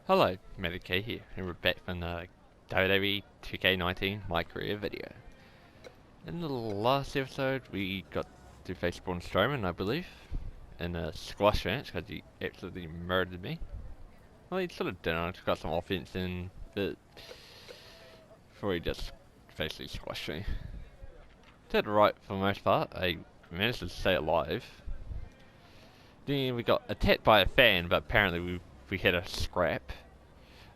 Hello, Mycareer here, and we're back from the WWE2k19 Mycareer video. In the last episode, we got to face Braun Strowman, I believe, in a squash match because he absolutely murdered me. Well, he sort of did, I got some offense in, but before he just basically squashed me. Did right for the most part, I managed to stay alive. Then we got attacked by a fan, but apparently we had a scrap.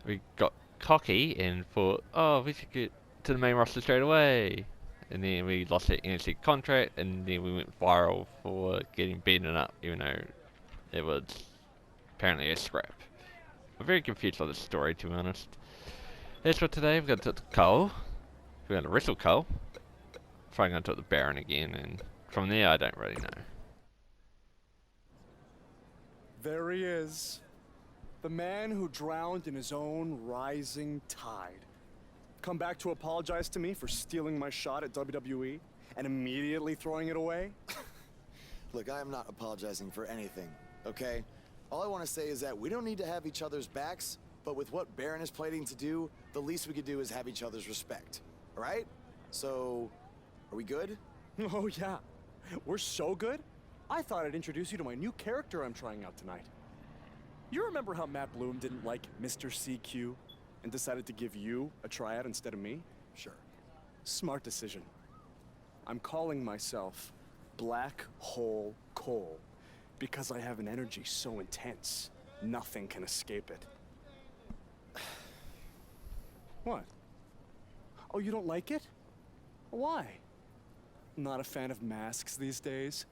We got cocky and thought, oh, we should get to the main roster straight away. And then we lost the NXT contract, and then we went viral for getting beaten up, even though it was apparently a scrap. I'm very confused on this story, to be honest. As for today, we're going to talk to Cole. We're going to wrestle Cole. Probably going to talk to Baron again, and from there, I don't really know. There he is. The man who drowned in his own rising tide. Come back to apologize to me for stealing my shot at WWE and immediately throwing it away? Look, I am not apologizing for anything, okay? All I want to say is that we don't need to have each other's backs, but with what Baron is planning to do, the least we could do is have each other's respect. All right? So, are we good? Oh yeah, we're so good? I thought I'd introduce you to my new character I'm trying out tonight. You remember how Matt Bloom didn't like Mr. CQ and decided to give you a tryout instead of me? Sure. Smart decision. I'm calling myself Black Hole Cole because I have an energy so intense, nothing can escape it. What? Oh, you don't like it? Why? Not a fan of masks these days?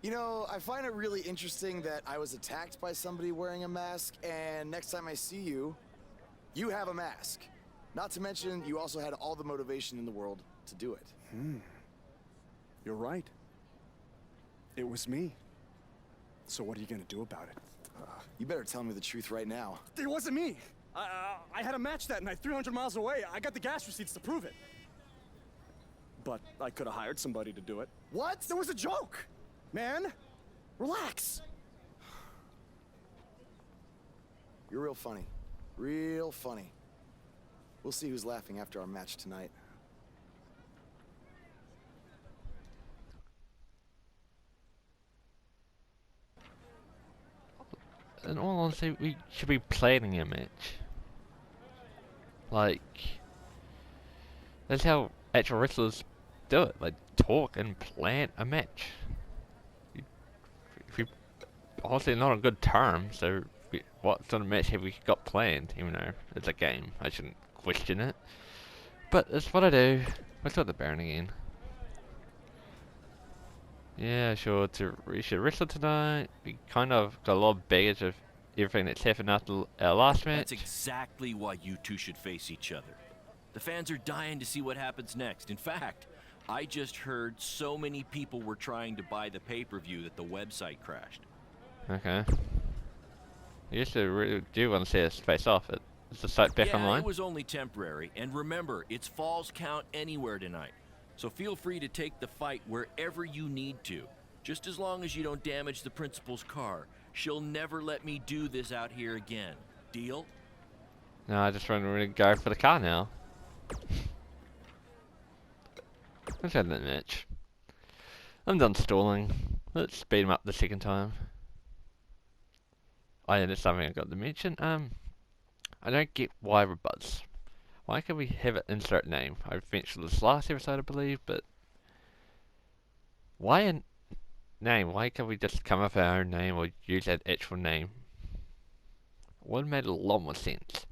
You know, I find it really interesting that I was attacked by somebody wearing a mask, and next time I see you, you have a mask. Not to mention, you also had all the motivation in the world to do it. You're right. It was me. So what are you gonna do about it? You better tell me the truth right now. It wasn't me! I had a match that night, 300 miles away. I got the gas receipts to prove it. But I could have hired somebody to do it. What? That was a joke! Man, relax. You're real funny. Real funny. We'll see who's laughing after our match tonight. In all honesty, we should be planning a match. Like, that's how actual wrestlers do it. Like, talk and plan a match. If we obviously not on good terms, so what sort of match have we got planned? Even though it's a game, I shouldn't question it. But that's what I do. Let's talk to Baron again. Yeah, sure. We should wrestle tonight. We kind of got a lot of baggage of everything that's happened after our last match. That's exactly why you two should face each other. The fans are dying to see what happens next. In fact, I just heard so many people were trying to buy the pay-per-view that the website crashed. Okay. You used to really do want to see us face off. Is the site back Yeah, online? it was only temporary. And remember, it's Falls Count Anywhere tonight. So feel free to take the fight wherever you need to. Just as long as you don't damage the principal's car. She'll never let me do this out here again. Deal? No, I just want to really go for the car now. Let's have that match. I'm done stalling. Let's speed him up the second time. Oh yeah, that's something I got to mention. I don't get why robots. Why can't we have an insert name? I mentioned this last episode, I believe, but why a name? Why can't we just come up with our own name or use that actual name? Would have made a lot more sense.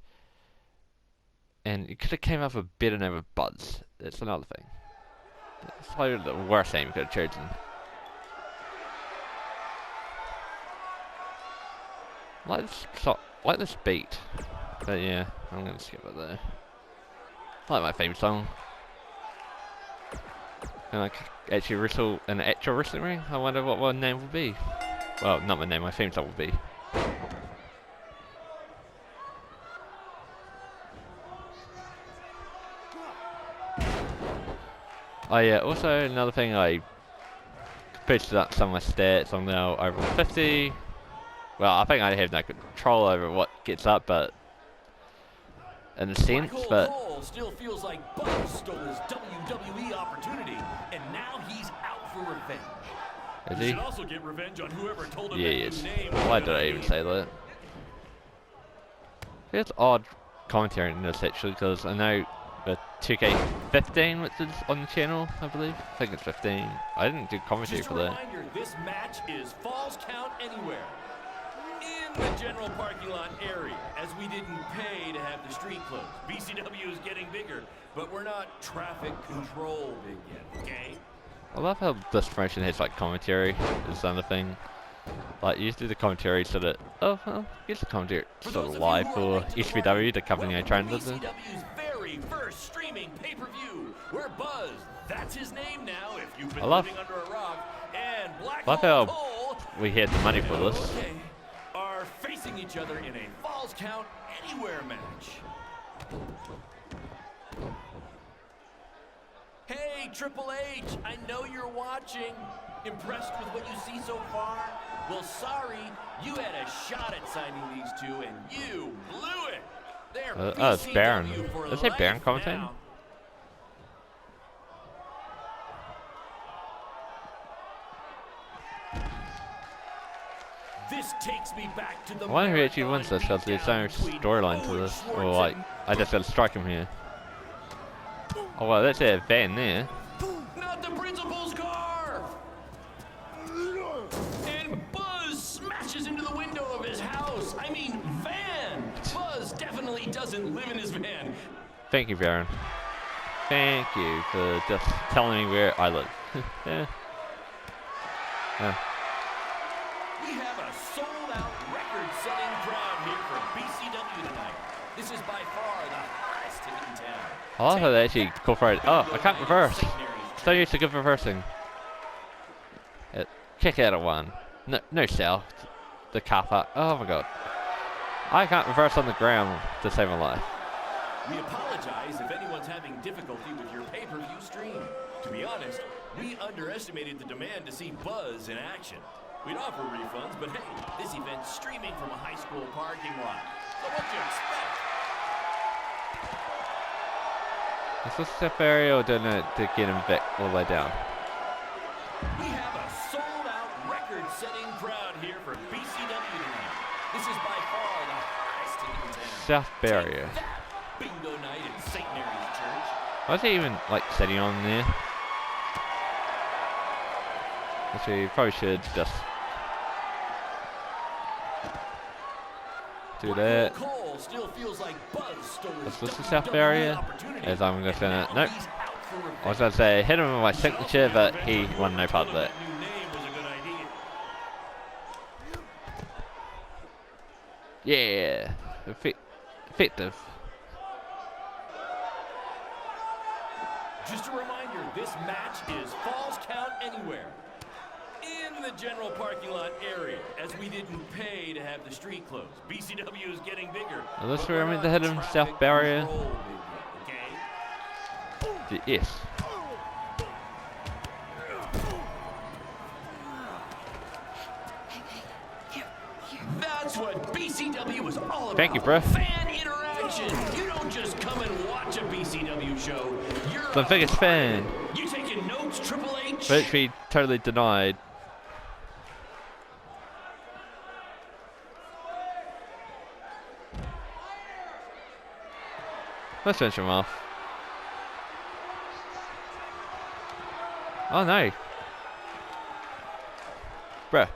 And you could have came up with a better name of Buzz. That's another thing. It's probably the worst name you could have chosen. Like this beat. But yeah, I'm gonna skip it there. I like my theme song. And I actually wrestle in an actual wrestling ring. I wonder what my name will be. Well, not my name, my theme song will be. Oh yeah, also another thing, I boosted up some of my stats. I'm now over 50. well, I think I have no control over what gets up, but in a sense, but Cole still feels like Buzz stole his WWE opportunity, and now he's out for revenge. is He he? should also get revenge on whoever told him Yeah, that he new is. name Why was did I even say that? It's odd commentary in this actually, because I know the 2k19, which is on the channel, I believe. I think it's 15. I didn't do commentary Just a for that. reminder, this match is Falls Count Anywhere. In the general parking lot area, as we didn't pay to have the street closed. BCW is getting bigger, but we're not traffic control big yet, okay? I love how this promotion has like commentary is another thing. Like usually the commentary sort of, oh well, here's the commentary sort of live for SVW, the company I trained with. BCW's very first streaming pay-per-view, where Buzz, that's his name now if you've been I love- living under a rock, and Black Love Hole how Cole we had the money for this. okay, are facing each other in a Falls Count Anywhere match. Hey, Triple H, I know you're watching. Impressed with what you see so far? Well, sorry, you had a shot at signing these two, and you blew it. They're Oh, it's Baron. BCW for Is it Baron life commentating? now. This takes me back to the I wonder who actually wins marathon this, because there's so beatdown much between storyline to Owen this. Or Schwartz like, and- I just gotta strike him here. Oh well, that's a van there. Not the principal's car! And Buzz smashes into the window of his house. I mean, van! Buzz definitely doesn't live in his van. Thank you, Baron. Thank you for just telling me where I live. Yeah. Yeah. We have a sold-out, record-setting crowd here for BCW tonight. This is by far the hottest ticket in town. I love how they actually incorporate. Oh, I can't reverse. St. Mary's So used to good reversing. Kick out of one. No, no south. The car park. Oh my god. I can't reverse on the ground to save my life. We apologize if anyone's having difficulty with your pay-per-view stream. To be honest, we underestimated the demand to see Buzz in action. We'd offer refunds, but hey, this event's streaming from a high school parking lot. So what do you expect? Is this step area or don't know to get him back all the way down? We have a sold-out, record-setting crowd here for BCW tonight. This is by far the hottest ticket in town. South barrier. Take that, bingo night at St. Mary's Church. Why is he even like sitting on there? Actually, you probably should just do that. Cole still feels like Buzz stole his Is this the WWE south barrier? opportunity, As I'm gonna say and that. now Nope. he's out for revenge. I was gonna say hit him with my signature, but he won no part of Told it. him that new name was a good idea. Yeah, effective. Just a reminder, this match is Falls Count Anywhere. In the general parking lot area, as we didn't pay to have the street closed. BCW is getting bigger. Is this but where we're I'm meant not to hit him? traffic South barrier? control big yet, okay? Yes. That's what BCW is all about. Thank you, bruh. Fan interaction. You don't just come and watch a BCW show. You're The a biggest fan. You taking notes, Triple H? Which we totally denied. Let's finish him off. Oh no. Bruh.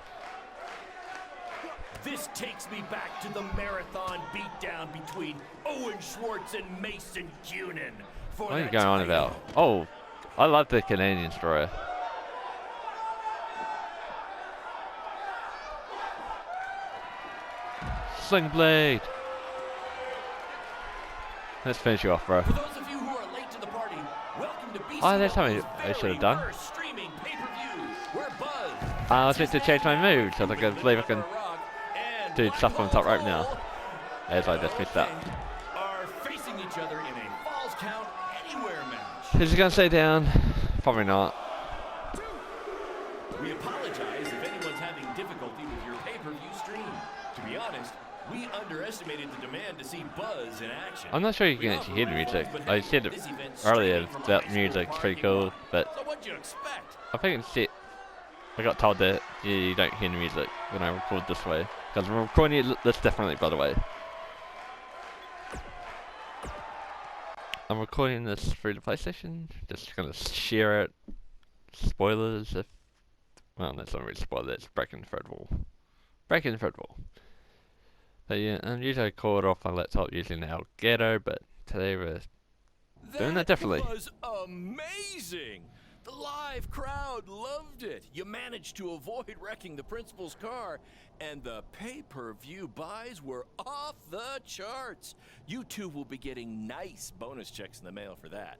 This takes me back to the marathon beatdown between Owen Schwartz and Mason Cunin. What are you going on about? Oh, I love the Canadian Destroyer. Sling Blade. Let's finish you off, bro. For those of you who are late to the party, welcome to BCW's Oh, that's something I should have done. first streaming pay-per-view, where Buzz, I was meant to change my mood, so I can believe I can do stuff on top right now. As I just missed that. are facing each other in a Falls Count Anywhere match. Is he gonna stay down? Probably not. We apologize if anyone's having difficulty with your pay-per-view stream. To be honest, we underestimated the demand to see Buzz in action. I'm not sure you We can offer actually hear the music. refunds, but I hey, said it this event's earlier streaming from that high music's school pretty parking cool, lot. but So what'd you expect? I think instead I got told that you don't hear the music when I record this way. Because I'm recording it this differently, by the way. I'm recording this through the PlayStation. Just gonna share it. Spoilers if... Well, that's not really spoiler, it's breaking the third wall. Breaking the third wall. But yeah, and usually I call it off my laptop using the Elgato, but today we're doing that differently. That was amazing! The live crowd loved it. You managed to avoid wrecking the principal's car, and the pay-per-view buys were off the charts. You two will be getting nice bonus checks in the mail for that.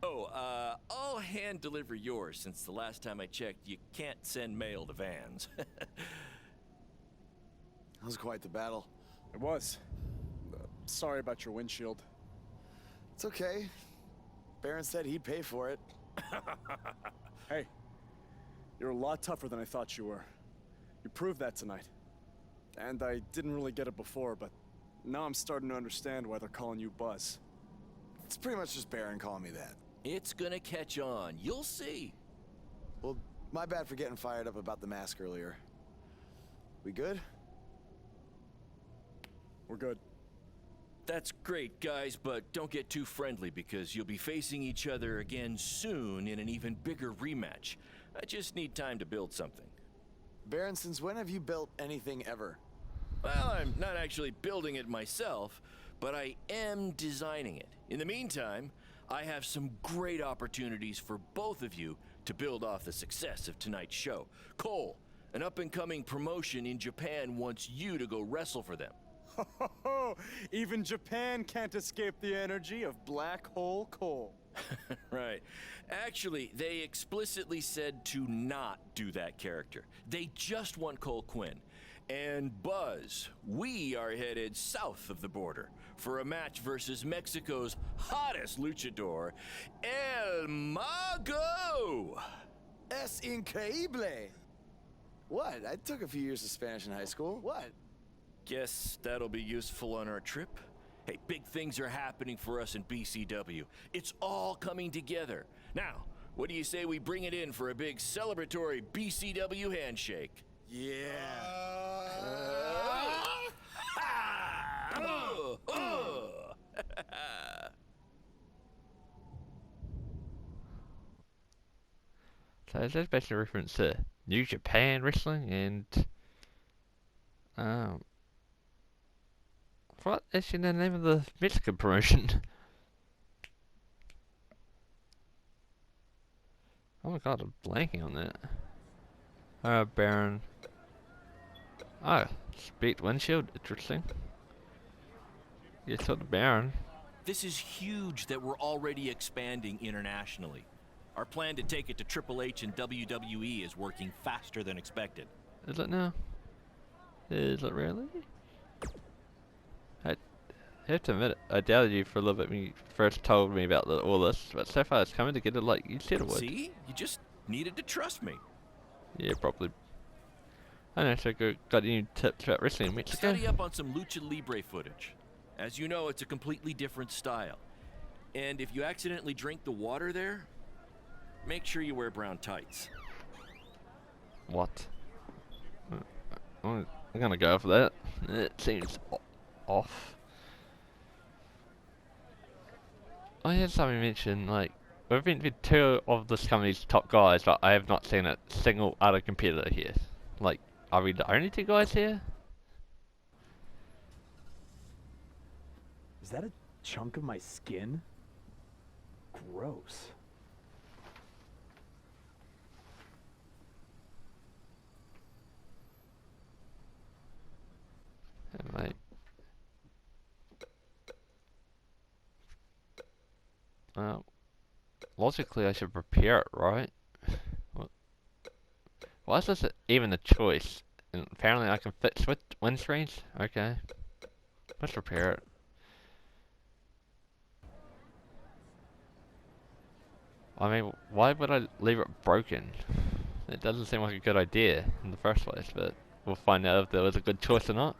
I'll hand deliver yours since the last time I checked, you can't send mail to vans. That was quite the battle. It was. Sorry about your windshield. It's okay. Baron said he'd pay for it. Hey, you're a lot tougher than I thought you were. You proved that tonight. And I didn't really get it before, but now I'm starting to understand why they're calling you Buzz. It's pretty much just Baron calling me that. It's gonna catch on. You'll see. Well, my bad for getting fired up about the mask earlier. We good? We're good. That's great, guys, but don't get too friendly because you'll be facing each other again soon in an even bigger rematch. I just need time to build something. Baron, since when have you built anything ever? Well, I'm not actually building it myself, but I am designing it. In the meantime, I have some great opportunities for both of you to build off the success of tonight's show. Cole, an up-and-coming promotion in Japan wants you to go wrestle for them. Even Japan can't escape the energy of Black Hole Cole. Right. Actually, they explicitly said to not do that character. They just want Cole Quinn. And Buzz, we are headed south of the border for a match versus Mexico's hottest luchador, El Mago! Es increíble! What? I took a few years of Spanish in high school. What? Guess that'll be useful on our trip. Hey, big things are happening for us in BCW. It's all coming together. Now, what do you say we bring it in for a big celebratory BCW handshake? Yeah. So is this basically a reference to New Japan Wrestling and what is in the name of the Mexican promotion? Oh my god, I'm blanking on that. Baron. Oh, split windshield, interesting. You saw the Baron. This is huge that we're already expanding internationally. Our plan to take it to Triple H and WWE is working faster than expected. Is it now? Is it really? I have to admit, I doubted you for a little bit when you first told me about all this, but so far it's coming together like you said it would. See? You just needed to trust me. Yeah, probably. I know, so got any tips about wrestling in Mexico? Study up on some Lucha Libre footage. As you know, it's a completely different style. And if you accidentally drink the water there, make sure you wear brown tights. What? I'm gonna go for that. It seems off. I had something mentioned, like, we've been with two of this company's top guys, but I have not seen a single other competitor here. Like, are we the only two guys here? Is that a chunk of my skin? Gross. Mate. Logically I should prepare it, right? Why is this even a choice? And apparently I can fit switch windscreens? Okay. Let's repair it. I mean, why would I leave it broken? It doesn't seem like a good idea in the first place, but we'll find out if there was a good choice or not.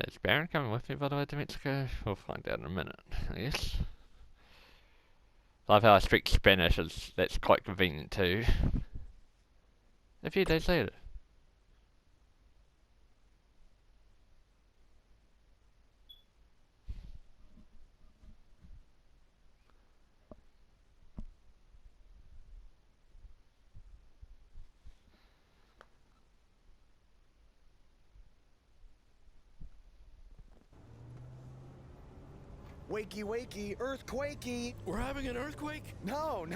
Is Baron coming with me, by the way, to Mexico? We'll find out in a minute, I guess. Love how I speak Spanish, that's quite convenient too. A few days later. Wakey, wakey, earthquakey. We're having an earthquake? No.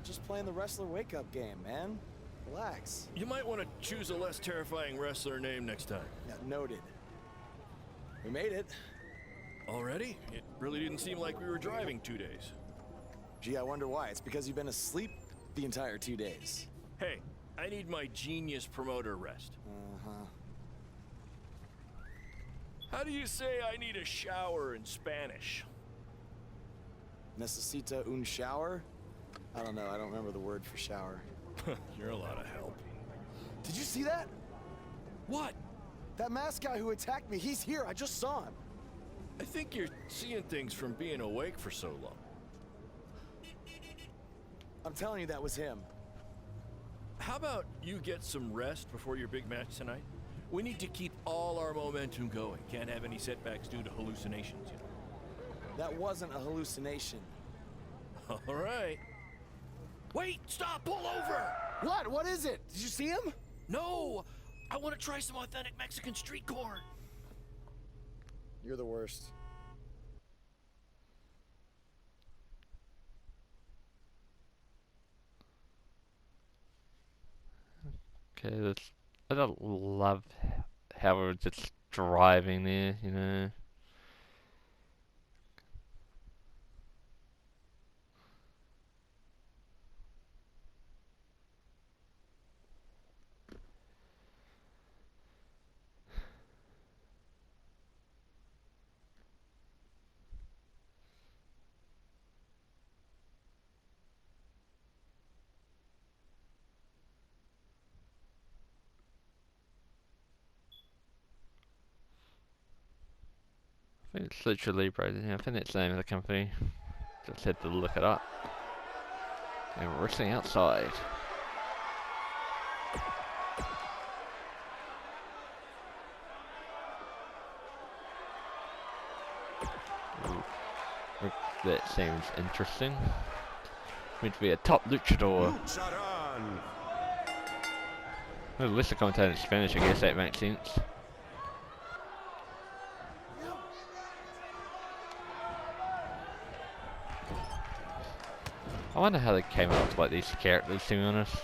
Just playing the wrestler wake-up game, man. Relax. You might want to choose a less terrifying wrestler name next time. Yeah, noted. We made it. Already? It really didn't seem like we were driving 2 days. Gee, I wonder why. It's because you've been asleep the entire 2 days. Hey, I need my genius promoter rest. Uh-huh. How do you say I need a shower in Spanish? Necesita un shower? I don't know. I don't remember the word for shower. You're a lot of help. Did you see that? What? That masked guy who attacked me, he's here. I just saw him. I think you're seeing things from being awake for so long. I'm telling you, that was him. How about you get some rest before your big match tonight? We need to keep all our momentum going. Can't have any setbacks due to hallucinations, you know. That wasn't a hallucination. All right. Wait, stop, pull over! What? What is it? Did you see him? No! I want to try some authentic Mexican street corn. You're the worst. Okay, I don't love how we're just driving there, you know. I think it's literally, bro. Yeah, I think it's the name of the company. Just had to look it up. And we're wrestling outside. Ooh. That seems interesting. Meant to be a top luchador. Well, at least the commentator in Spanish, I guess that makes sense. I wonder how they came up with like these characters, to be honest.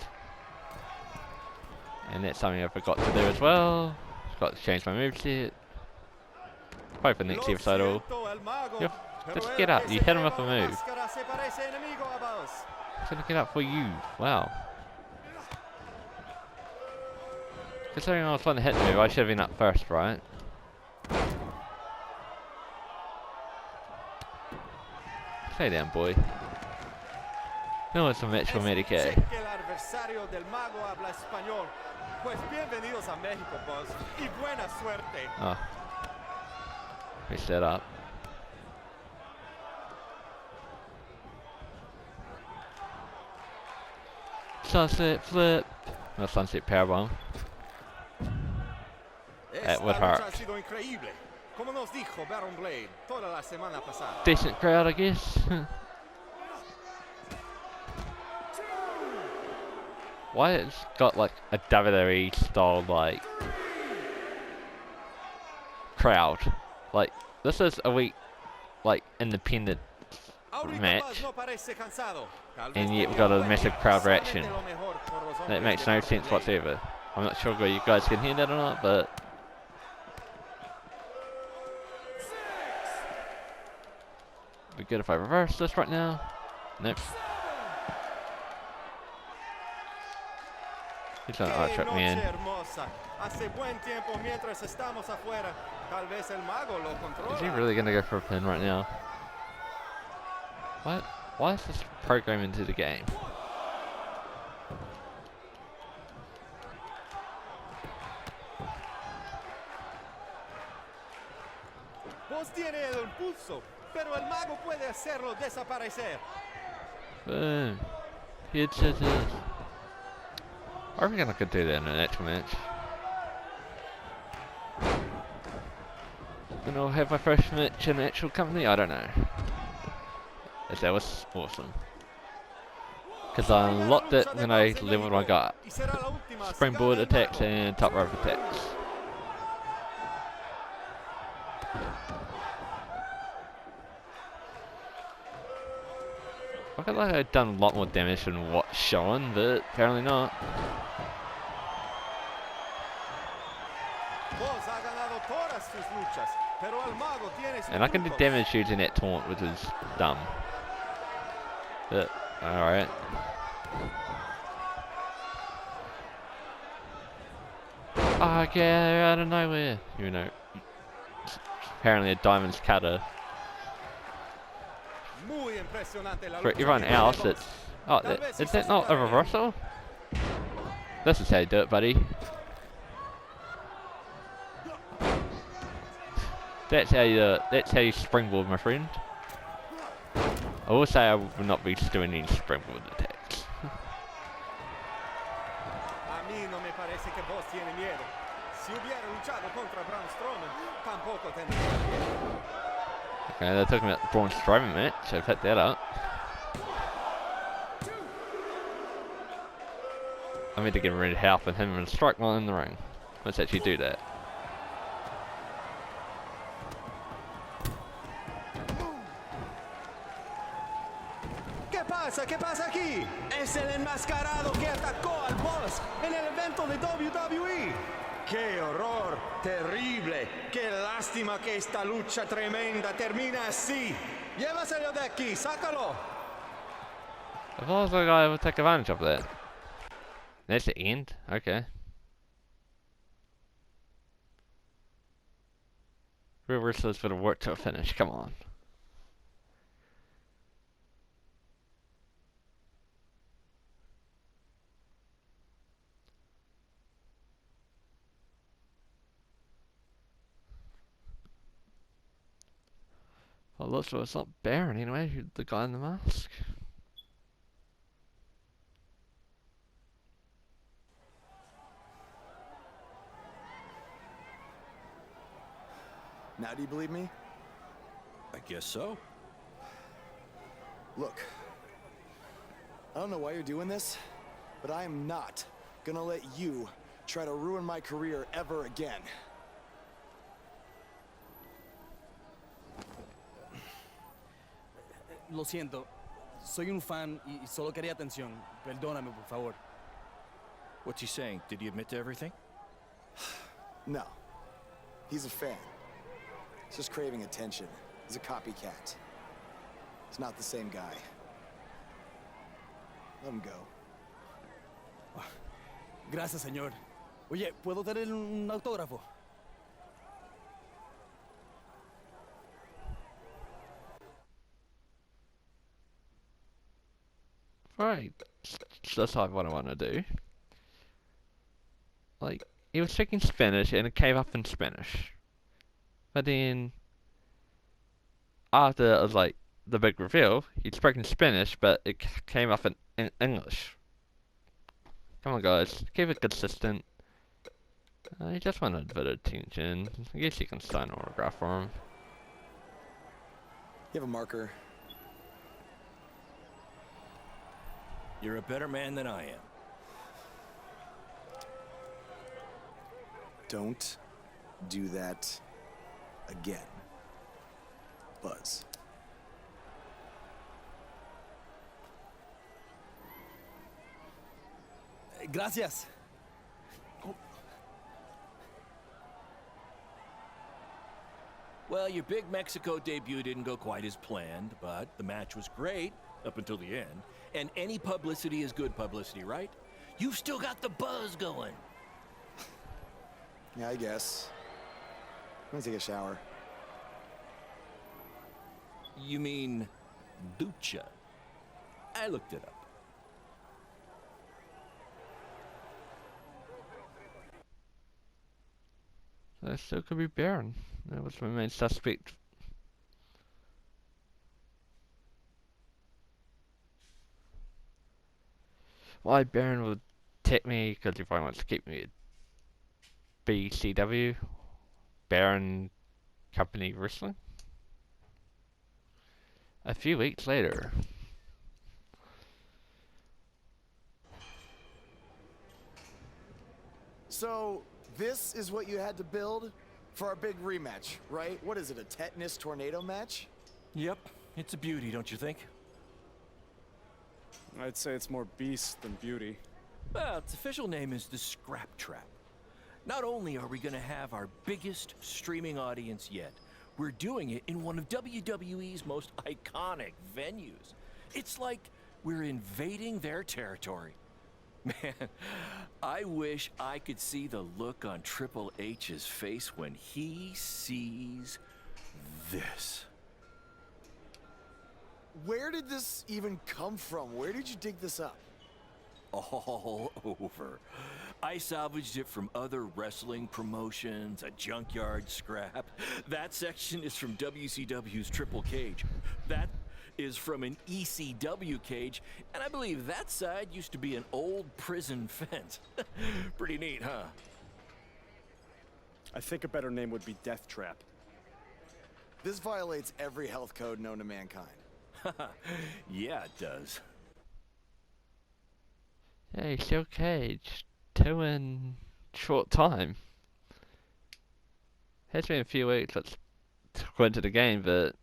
And that's something I forgot to do as well. Forgot to change my moveset. Probably for the next episode or... Yep. Just get up, you hit him with a move. It's gonna get up for you. Wow. Considering I was trying to hit the move, I should have been up first, right? Stay down, boy. No, it's a match for Mycareer. Oh. Messed that up. Sunset flip. No, sunset powerbomb. That would hurt. Decent crowd, I guess. Why it's got like a WWE style like crowd? Like this is a week like independent match, and yet we've got a massive crowd reaction. That makes no sense whatsoever. I'm not sure whether you guys can hear that or not, but it'd be good if I reverse this right now. Nope. He's gonna arch-trap me in. Is he really gonna go for a pin right now? What? Why is this programmed into the game? Vos tiene el impulso, pero el mago puede hacerlo desaparecer. Boom. Huge scissors. I reckon I could do that in an actual match. And I'll have my first match in actual company? I don't know. As that was awesome. Because I unlocked it when I leveled my guy up. Springboard attacks and top rope attacks. I feel like I've done a lot more damage than what's shown, but apparently not. And I can do damage using that taunt, which is dumb. But, alright. Oh, okay, out of nowhere. You know, apparently a diamond's cutter. For everyone else, it's... Oh, is that not a reversal? This is how you do it, buddy. That's how you springboard, my friend. I will say I will not be doing any springboard attacks. Okay, they're talking about the Braun Strowman match. I've picked that up. I need to get rid of help with him and strike while in the ring. Let's actually do that. ¿Qué pasa aquí? Es el enmascarado que atacó al boss en el evento de WWE. ¡Qué horror! ¡Terrible! ¡Qué lástima que esta lucha tremenda termina así! ¡Llévaselo de aquí! ¡Sácalo! I thought like I would take advantage of that. That's the end? Okay. Real wrestlers would have worked to a finish, come on. Well, looks like it's not Baron anyway, the guy in the mask. Now do you believe me? I guess so. Look, I don't know why you're doing this, but I am not gonna let you try to ruin my career ever again. Lo siento. Soy un fan y solo quería atención. Perdóname, por favor. What's he saying? Did he admit to everything? No. He's a fan. He's just craving attention. He's a copycat. He's not the same guy. Let him go. Gracias, señor. Oye, ¿puedo tener un autógrafo? Right. So that's like what I want to do. Like, he was speaking Spanish and it came up in Spanish. But then, after it was like the big reveal, he'd spoken Spanish, but it came up in English. Come on, guys, keep it consistent. He just wanted a bit of attention. I guess you can sign an autograph for him. You have a marker? You're a better man than I am. Don't do that again, Buzz. Gracias. Well, your big Mexico debut didn't go quite as planned, but the match was great up until the end. And any publicity is good publicity, right? You've still got the buzz going. Yeah, I guess. I'm gonna take a shower. You mean Lucha. I looked it up. So it still could be Baron. That was my main suspect. Why Baron would tech me, because if I want to keep me at BCW, Baron Company Wrestling. A few weeks later. So, this is what you had to build for our big rematch, right? What is it, a tetanus tornado match? Yep, it's a beauty, don't you think? I'd say it's more beast than beauty. Well, its official name is the Scrap Trap. Not only are we going to have our biggest streaming audience yet, we're doing it in one of WWE's most iconic venues. It's like we're invading their territory. Man, I wish I could see the look on Triple H's face when he sees this. Where did this even come from? Where did you dig this up? All over. I salvaged it from other wrestling promotions, a junkyard scrap. That section is from WCW's Triple Cage. That is from an ECW cage, and I believe that side used to be an old prison fence. Pretty neat, huh? I think a better name would be Death Trap. This violates every health code known to mankind. Yeah, it does. Hey, Steel Cage, 2 in short time. Has been a few weeks, let's go into the game, but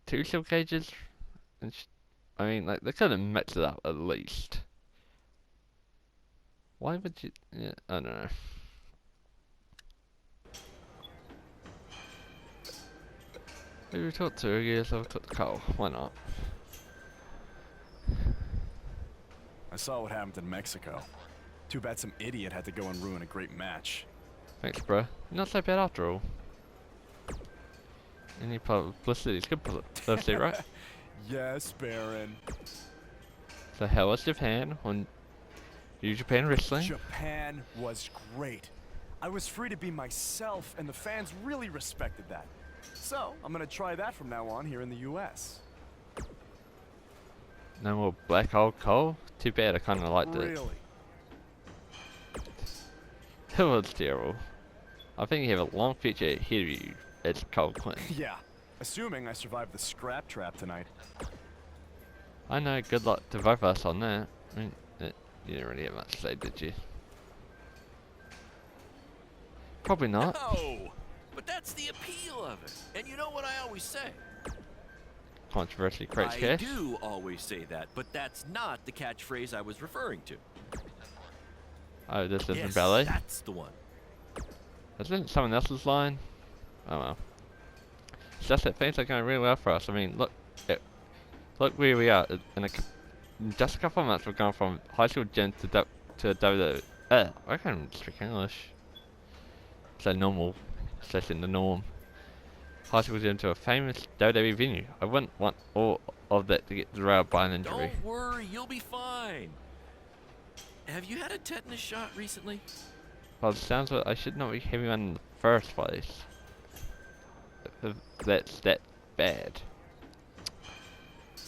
2 Steel Cages? And I mean, like, they could have mixed it up at least. Why would you? Yeah, I don't know. Who we talked to? I guess I'll talk to Cole. Why not? I saw what happened in Mexico. Too bad some idiot had to go and ruin a great match. Thanks, bro. You're not so bad after all. Any publicity is good publicity, right? Yes, Baron. So how was Japan on New Japan Wrestling? Japan was great. I was free to be myself, and the fans really respected that. So, I'm gonna try that from now on here in the US. No more Black Hole Cole? Too bad, I kinda liked it. Really? It was terrible. I think you have a long future ahead of you as Cole Quinn. Yeah. Assuming I survive the scrap trap tonight. I know, good luck to both of us on that. I mean, you didn't really have much to say, did you? Probably not. No! But that's the appeal of it. And you know what I always say? Controversy creates I cash. do always say that, but that's not the catchphrase I was referring to. Oh, this isn't Yes, ballet? that's the one. Isn't someone else's line? Oh well. It's just that things are going really well for us. I mean, look where we are. In just a couple of months, we've gone from high school gym to WWE. I can't speak English. So normal. It's just in the norm. High school gym to a famous WWE venue. I wouldn't want all of that to get derailed by an injury. Don't worry, you'll be fine. Have you had a tetanus shot recently? Well, it sounds like I should not be having one in the first place. If that's that bad.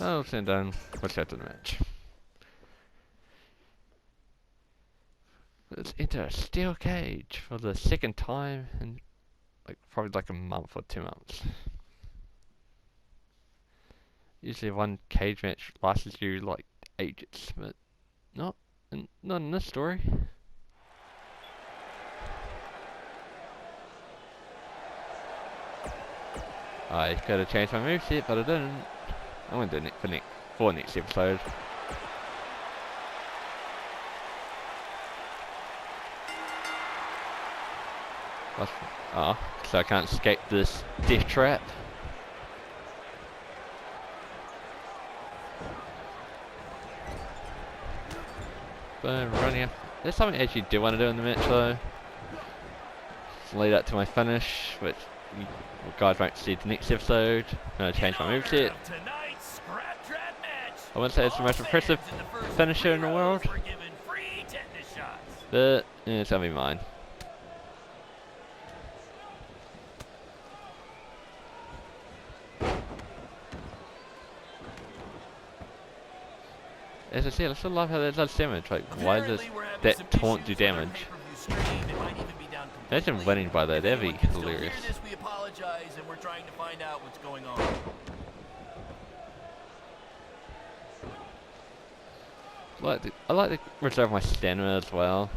Oh, stand down. Let's go to the match. Let's enter a steel cage for the second time in probably like a month or 2 months. Usually one cage match lasts you like ages, but not in this story. I could have changed my moveset, but I didn't. I'm gonna do it for next episode. So I can't escape this death trap. Boom, running up. There's something I actually do want to do in the match though. Just lead up to my finish, which you guys won't see the next episode. I'm gonna change my moveset. I wouldn't say it's the most impressive finisher in the world, but yeah, it's gonna be mine. As I said, I still love how that does damage. Like, why does that taunt do damage? Imagine winning by that, that'd be hilarious. We apologize and we're trying to find out what's going on. I like to reserve my stamina as well.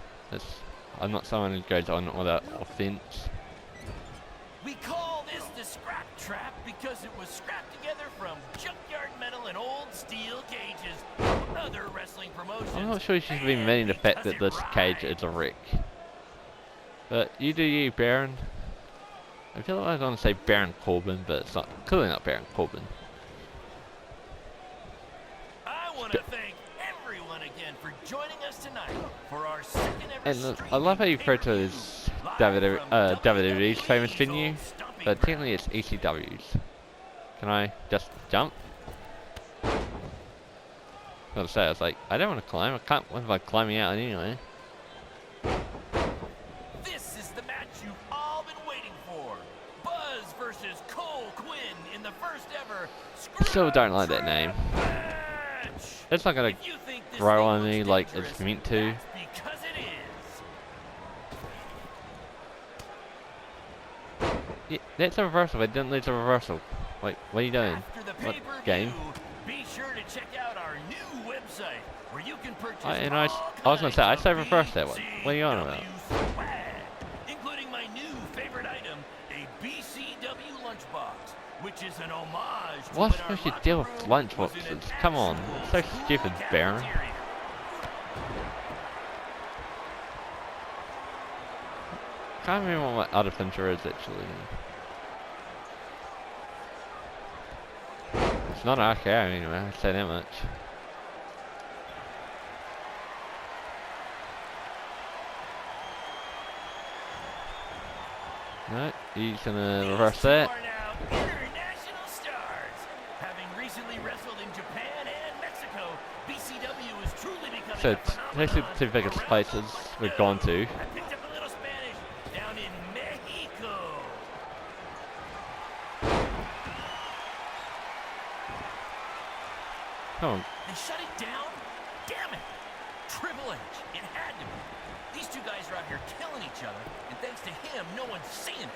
I'm not someone who goes on without offense. We call this the scrap trap because it was scrapped together from junkyard metal and old steel cages from other wrestling promotions. I'm not sure you should be meaning the fact that this cage is a wreck. But you do you, Baron. I feel like I was going to say Baron Corbin, but it's not, clearly not Baron Corbin. I want to thank everyone again for joining us tonight for our second ever And I love how you refer to it as WWE's famous venue, but technically it's ECW's. Can I just jump? I was gonna say, I was like, I don't want to climb. I can't win by climbing out anyway. This is the match you've all been waiting for. Buzz versus Cole Quinn in the first ever Still don't like that name. match. It's not gonna grow on me like it's meant to. Because it is. Yeah, that's a reversal. It didn't lead to a reversal. Wait, what are you doing? After the What pay-per-view, game? be sure to check out our new website where you can purchase I was gonna say, I said reverse that one. What are you on about? swag, including my new favorite item, a BCW lunchbox, which is an homage to What's when our supposed to locker deal room with was an lunchboxes? Come on, it's so actual stupid, Baron. cafeteria. Can't remember what my other finisher is actually. It's not RKO anyway, I say that much. No, he's gonna reverse that. These two are now international stars. Having recently wrestled in Japan and Mexico, BCW is truly becoming So a it's phenomenon actually the two biggest around places the we've gone to. globe. I picked up a little Spanish down in Mexico. Come on, They shut it down? Damn it! Triple H, it had to be. These two guys are out here killing each other, and thanks to him, no one's seeing it.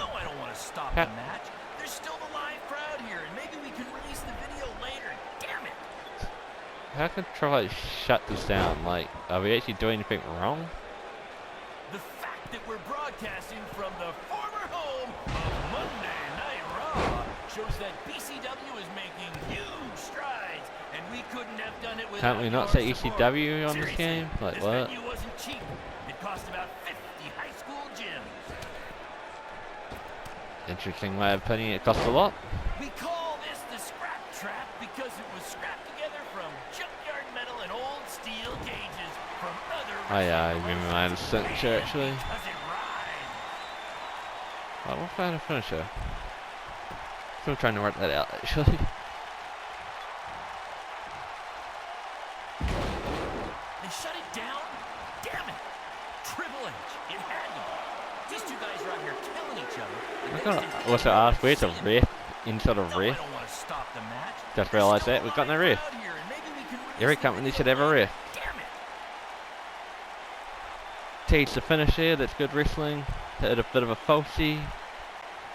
No, I don't want to stop the match. There's still the live crowd here, and maybe we can release the video later. Damn it! how can Triple H shut this down? Like, are we actually doing anything wrong? The fact that we're broadcasting from the former home of Monday Night Raw shows that BCW is making huge strides, and we couldn't have done it without Can't we not your say support. ECW on this Seriously, game? Like, this what? venue wasn't cheap. It cost about 50 high school gyms. Interesting way of putting it, it costs a lot. We call this the scrap trap because it was scrapped together from junkyard metal and old steel cages from other Oh yeah, I wrestling remember my promotions. signature And actually. because it rhymes. Like, what kind of finisher? Still trying to work that out actually. They shut it down? Damn it! Triple H, it had to be. These two guys are out here killing each other. and I thanks gotta to him, also ask, where's the no, ref? Inside of I ref? don't want to stop the match. Just There's realised still that, a we've got no live ref. crowd here, and maybe we can release Every the company video should have a later. ref. Damn it! Tease the finish here, that's good wrestling. Hit a bit of a falsie.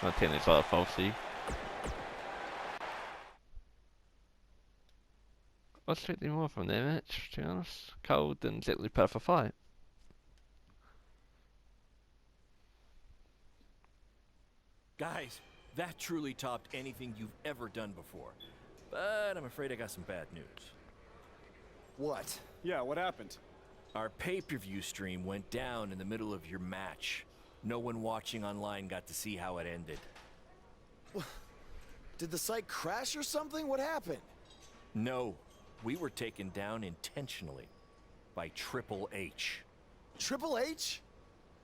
Not technically it's not a falsie. I was expecting more from that match, to be honest. Cole didn't exactly put up a fight. Guys, that truly topped anything you've ever done before. But I'm afraid I got some bad news. What? Yeah, what happened? Our pay-per-view stream went down in the middle of your match. No one watching online got to see how it ended. Did the site crash or something? What happened? No, we were taken down intentionally by Triple H. Triple H?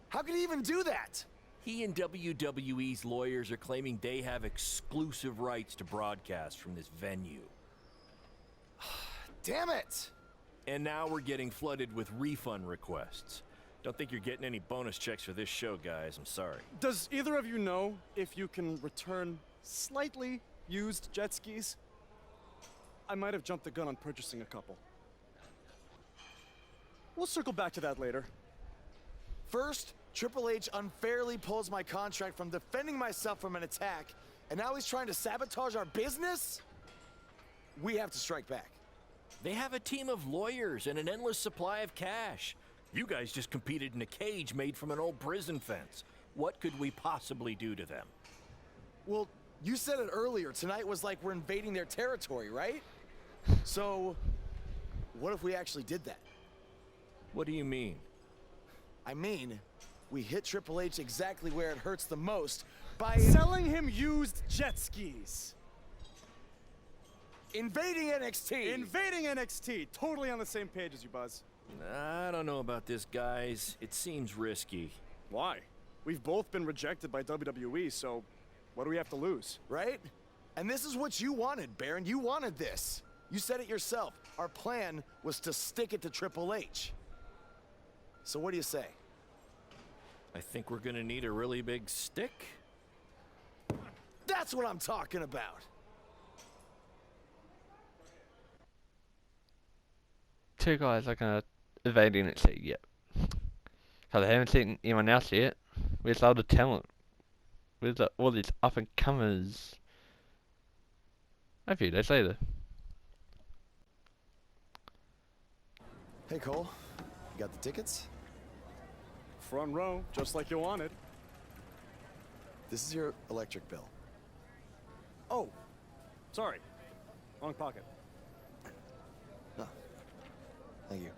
How could he even do that? He and WWE's lawyers are claiming they have exclusive rights to broadcast from this venue. Damn it! And now we're getting flooded with refund requests. Don't think you're getting any bonus checks for this show, guys. I'm sorry. Does either of you know if you can return slightly used jet skis? I might have jumped the gun on purchasing a couple. We'll circle back to that later. First, Triple H unfairly pulls my contract from defending myself from an attack, and now he's trying to sabotage our business? We have to strike back. They have a team of lawyers and an endless supply of cash. You guys just competed in a cage made from an old prison fence. What could we possibly do to them? Well, you said it earlier. Tonight was like we're invading their territory, right? So, what if we actually did that? What do you mean? I mean, we hit Triple H exactly where it hurts the most by Selling him used jet skis. invading NXT. Invading NXT. Totally on the same page as you, Buzz. I don't know about this, guys. It seems risky. Why? We've both been rejected by WWE, so what do we have to lose? Right? And this is what you wanted, Baron. You wanted this. You said it yourself. Our plan was to stick it to Triple H. So what do you say? I think we're gonna need a really big stick. That's what I'm talking about. Two guys are gonna invade NXT, yep. Cause I haven't seen anyone else yet. Where's all the talent? Where's all these up and comers? A few days later. Hey, Cole. You got the tickets? Front row, just like you wanted. This is your electric bill. Oh, sorry. Wrong pocket. Oh, thank you.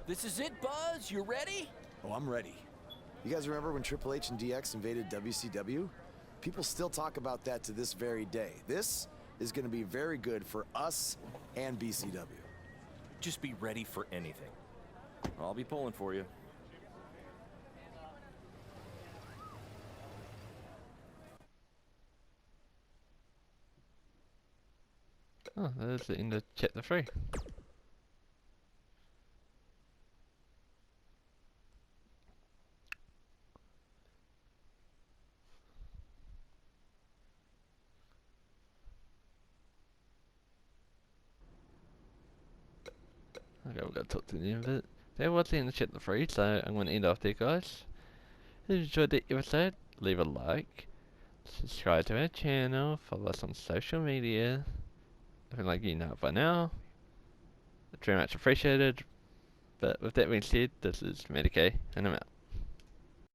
This is it, Buzz. You ready? Oh, I'm ready. You guys remember when Triple H and DX invaded WCW? People still talk about that to this very day. This is going to be very good for us and BCW. Just be ready for anything. I'll be pulling for you. Oh, there's the end of chapter 3. Okay, we've got to talk to the end of it. That was the end of chapter 3, so I'm going to end off there, guys. If you enjoyed the episode, leave a like, subscribe to our channel, follow us on social media. I feel like you know it by now. It's very much appreciated. But with that being said, this is Mycareer, and I'm out.